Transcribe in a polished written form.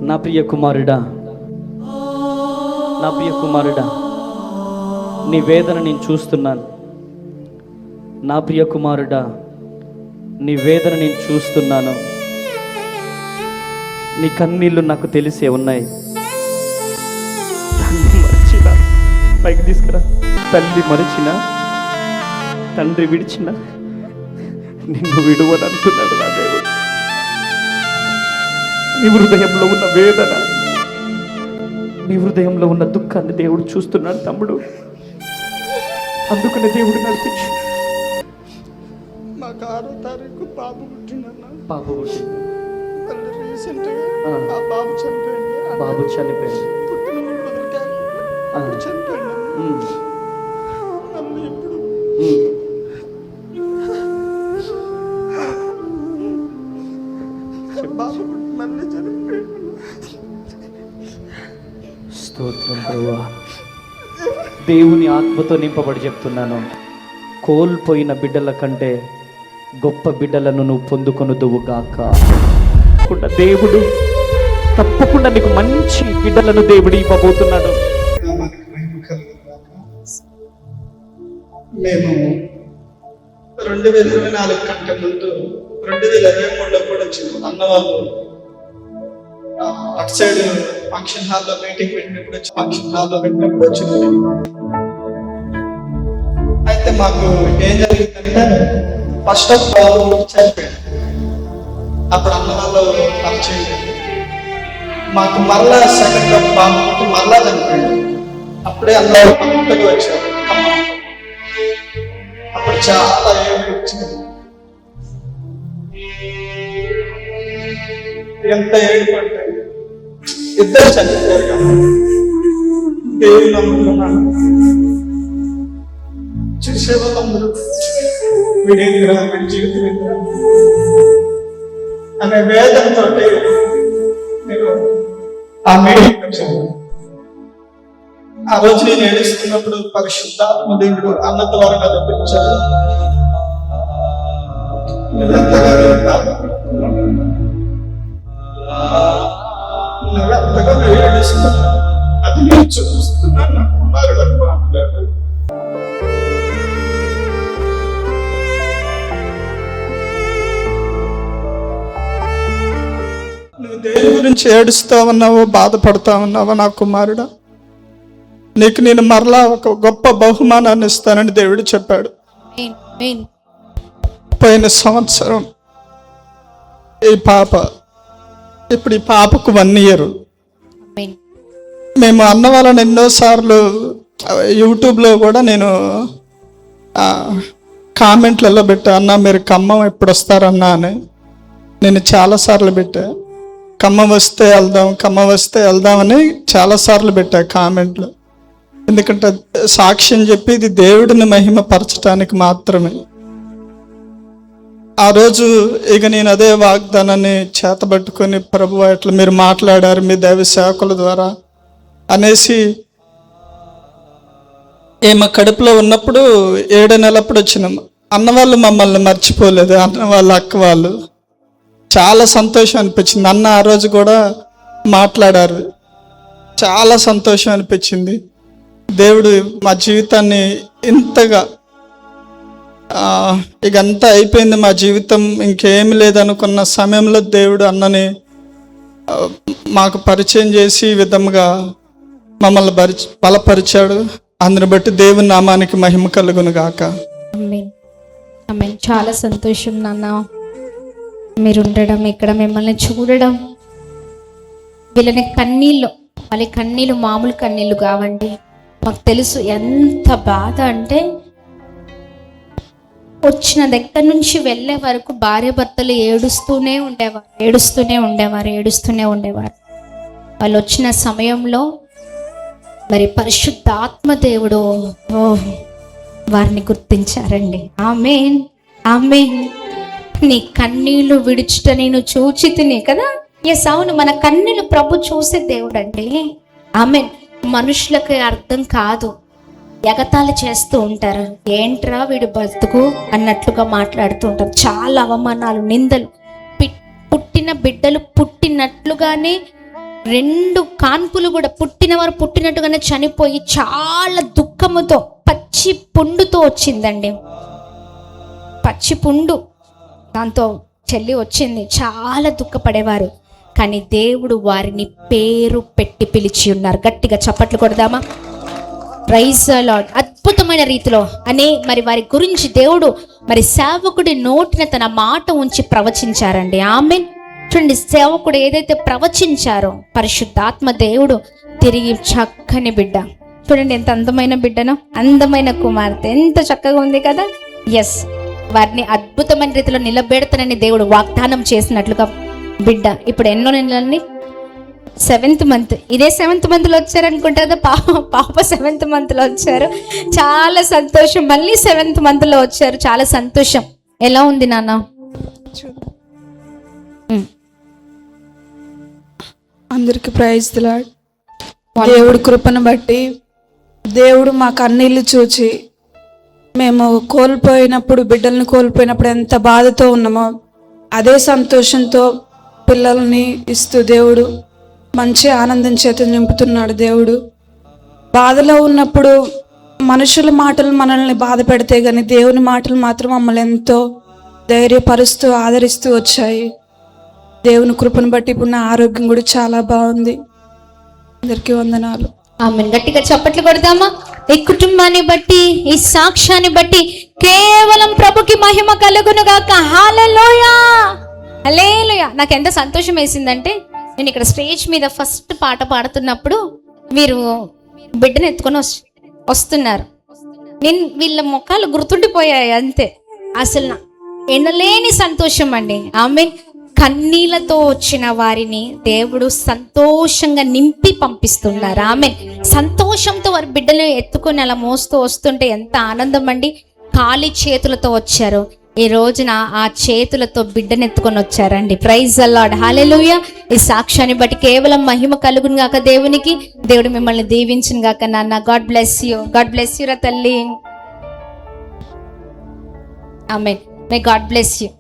నా ప్రియ కుమారుడా, నా ప్రియ కుమారుడా, నీ వేదన నేను చూస్తున్నాను. నా ప్రియ కుమారుడా, నీ వేదన నేను చూస్తున్నాను. నీ కన్నీళ్ళు నాకు తెలిసే ఉన్నాయి. తల్లి మరిచిన, పైకి తీసుకురా. తల్లి మరిచిన, తండ్రి విడిచిన, నిన్ను విడువని అంటున్నాడు నా దేవుడు. నీ హృదయంలో ఉన్న వేదన, నీ హృదయంలో ఉన్న దుఃఖాన్ని దేవుడు చూస్తున్నాడు తమ్ముడు. అందుకనే దేవుడు నడిపించు. మాకు 6వ తారీఖు బాబు పుట్టిందన్న. బాబు పుట్టింది. రీసెంట్గా ఆ బాబు చనిపోయింది. బాబు చనిపోయింది. పుట్టిన 3 రోజులకి చనిపోయింది. మళ్ళీ ఇప్పుడు బాబు మళ్ళీ చనిపోయింది. స్తోత్రం ప్రభువా. దేవుని ఆత్మతో నింపబడి చెప్తున్నాను, కోల్పోయిన బిడ్డల కంటే గొప్ప బిడ్డలను నువ్వు పొందుకొనుదువుగాక. దేవుడు తప్పకుండా నీకు మంచి బిడ్డలను దేవుడు ఇవ్వబోతున్నాడు. మేము 2024 కంటే ముందు 2023లో కూడా వచ్చింది. అన్నవాళ్ళు అటు సైడ్ ఫంక్షన్ హాల్లో మీటింగ్ పెట్టినప్పుడు వచ్చింది. అయితే మాకు ఏం జరిగిందంటే ఫస్ట్ ఆఫ్ బాబు చనిపోయింది. అప్పుడు అన్న వాళ్ళు పరిచయం. మాకు మళ్ళా సెకండ్ ఆఫ్ బాబు మళ్ళా చనిపోయింది. అప్పుడే అన్న కొత్తగా వచ్చారు. అప్పుడు చాలా ఏమి వచ్చింది. ఎంత ఏడుపు అంటే ఇద్దరు చనిపోయారు కదా. దేవుని నమ్ముకున్నాను. చూసే వాళ్ళందరూ వీడేంద్ర వీడి జీవితం ఏంద్ర అనే వేదనతో నేను ఆ మీటింగ్ వచ్చాను. ఆ రోజు నేను ఏడుస్తున్నప్పుడు పరిశుద్ధాత్మ దేవుడు అన్న ద్వారా నడిపించాడు. నువ్వెంతగా ఏడుస్తున్నా అది నేను చూస్తున్నాను. నా కుమారుడు మాట్లాడాడు. నువ్వు దేని గురించి ఏడుస్తా ఉన్నావో, బాధపడతా ఉన్నావో నా కుమారుడా, నీకు నేను మరలా ఒక గొప్ప బహుమానాన్ని ఇస్తానని దేవుడు చెప్పాడు. పోయిన సంవత్సరం ఈ పాప, ఇప్పుడు ఈ పాపకు 1 year. మేము అన్న వాళ్ళని ఎన్నోసార్లు యూట్యూబ్లో కూడా నేను కామెంట్లలో పెట్టా, అన్న మీరు ఖమ్మం ఎప్పుడు వస్తారన్నా అని. నేను చాలాసార్లు పెట్టా, ఖమ్మం వస్తే వెళ్దామని చాలాసార్లు పెట్టా కామెంట్లు. ఎందుకంటే సాక్ష్యం చెప్పి ఇది దేవుడిని మహిమపరచడానికి మాత్రమే. ఆ రోజు ఇక నేను అదే వాగ్దానాన్ని చేతబట్టుకొని, ప్రభువా ఇట్లా మీరు మాట్లాడారు మీ దైవ సేవకుల ద్వారా అనేసి, ఏమ కడుపులో ఉన్నప్పుడు 7 నెలప్పుడు వచ్చినాం. అన్నవాళ్ళు మమ్మల్ని మర్చిపోలేదు. అన్న వాళ్ళు, అక్క వాళ్ళు చాలా సంతోషం అనిపించింది. అన్న ఆ రోజు కూడా మాట్లాడారు. చాలా సంతోషం అనిపించింది. దేవుడు మా జీవితాన్ని ఇంతగా ఇకంతా అయిపోయింది మా జీవితం, ఇంకేమి లేదనుకున్న సమయంలో దేవుడు అన్నని మాకు పరిచయం చేసి ఈ విధంగా మమ్మల్ని బలపరిచాడు. అందుని బట్టి దేవుని నామానికి మహిమ కలుగును గాక. ఆమేన్. చాలా సంతోషం నాన్న, మీరు ఉండడం, ఇక్కడ మిమ్మల్ని చూడడం. వీళ్ళని వాళ్ళ కన్నీళ్ళు మామూలు కన్నీళ్ళు కావండి. మాకు తెలుసు ఎంత బాధ అంటే, వచ్చిన దగ్గర నుంచి వెళ్ళే వరకు భార్య భర్తలు ఏడుస్తూనే ఉండేవారు. వాళ్ళు వచ్చిన సమయంలో మరి పరిశుద్ధాత్మ దేవుడు వారిని గుర్తించారండి. ఆమేన్, ఆమేన్. నీ కన్నీళ్లు విడుచుట నేను చూచితిని కదా. ఎస్, అవును, మన కన్నీళ్లు ప్రభు చూసే దేవుడు అండి. ఆమేన్. మనుషులకి అర్థం కాదు, ఎగతాళి చేస్తూ ఉంటారు. ఏంట్రా వీడు బతుకు అన్నట్లుగా మాట్లాడుతూ ఉంటారు. చాలా అవమానాలు, నిందలు. పుట్టిన బిడ్డలు పుట్టినట్లుగానే 2 కాన్పులు కూడా పుట్టినవారు పుట్టినట్టుగానే చనిపోయి చాలా దుఃఖముతో పచ్చి పుండుతో వచ్చిందండి. పచ్చి పుండు దాంతో చెల్లి వచ్చింది. చాలా దుఃఖపడేవారు. కానీ దేవుడు వారిని పేరు పెట్టి పిలిచి ఉన్నారు. గట్టిగా చప్పట్లు కొడదామా? Praise the lord. అద్భుతమైన రీతిలో మరి వారి గురించి దేవుడు మరి సేవకుడి నోటిన తన మాట ఉంచి ప్రవచించారండి. ఆమేన్. చూడండి, సేవకుడు ఏదైతే ప్రవచించారో పరిశుద్ధాత్మ దేవుడు తిరిగి చక్కని బిడ్డ, చూడండి ఎంత అందమైన బిడ్డనో, అందమైన కుమార్తె, ఎంత చక్కగా ఉంది కదా. ఎస్, వారిని అద్భుతమైన రీతిలో నిలబెడతానని దేవుడు వాగ్దానం చేసినట్లుగా బిడ్డ ఇప్పుడు ఎన్నో నెలలని 7th మంత్, ఇదే 7th మంత్లో వచ్చారు అనుకుంటా కదా. పాప 7th మంత్లో వచ్చారు. చాలా సంతోషం. మళ్ళీ 7th మంత్లో వచ్చారు. చాలా సంతోషం. ఎలా ఉంది నాన్న? అందరికి ప్రైజ్ ది లార్డ్. దేవుడి కృపను బట్టి దేవుడు మా కన్నీళ్ళు చూచి మేము కోల్పోయినప్పుడు, బిడ్డల్ని కోల్పోయినప్పుడు ఎంత బాధతో ఉన్నామో అదే సంతోషంతో పిల్లల్ని ఇస్తూ దేవుడు మంచి ఆనందం చేత నింపుతున్నాడు. దేవుడు బాధలో ఉన్నప్పుడు మనుషుల మాటలు మనల్ని బాధ పెడితే కానీ దేవుని మాటలు మాత్రం మమ్మల్ని ఎంతో ధైర్యపరుస్తూ ఆదరిస్తూ వచ్చాయి. దేవుని కృపను బట్టి ఇప్పుడు నా ఆరోగ్యం కూడా చాలా బాగుంది. అందరికీ వందనాలు. ఆమెన్. గట్టిగా చప్పట్లు కొడదామా? ఈ కుటుంబాన్ని బట్టి, ఈ సాక్ష్యాన్ని బట్టి కేవలం ప్రభుకి మహిమ కలుగును గాక. హల్లెలూయా, హల్లెలూయా. నాకు ఎంత సంతోషం వేసిందంటే, నేను ఇక్కడ స్టేజ్ మీద ఫస్ట్ పాట పాడుతున్నప్పుడు మీరు బిడ్డను ఎత్తుకొని వస్తున్నారు. నేను వీళ్ళ ముఖాలు గుర్తుండిపోయాయి అంతే. అసలు ఎనలేని సంతోషం అండి. ఆమేన్. కన్నీళ్లతో వచ్చిన వారిని దేవుడు సంతోషంగా నింపి పంపిస్తున్నారు. ఆమేన్. సంతోషంతో వారి బిడ్డలు ఎత్తుకొని అలా మోస్తూ వస్తుంటే ఎంత ఆనందం అండి. ఖాళీ చేతులతో వచ్చారు, ఈ రోజున ఆ చేతులతో బిడ్డను ఎత్తుకొని వచ్చారండి. Praise the lord. హల్లెలూయా. ఈ సాక్ష్యాన్ని బట్టి కేవలం మహిమ కలుగును గాక దేవునికి. దేవుడు మిమ్మల్ని దీవించును గాక నాన్న. God bless you. God bless you రా తల్లి. ఆమేన్. May God bless you.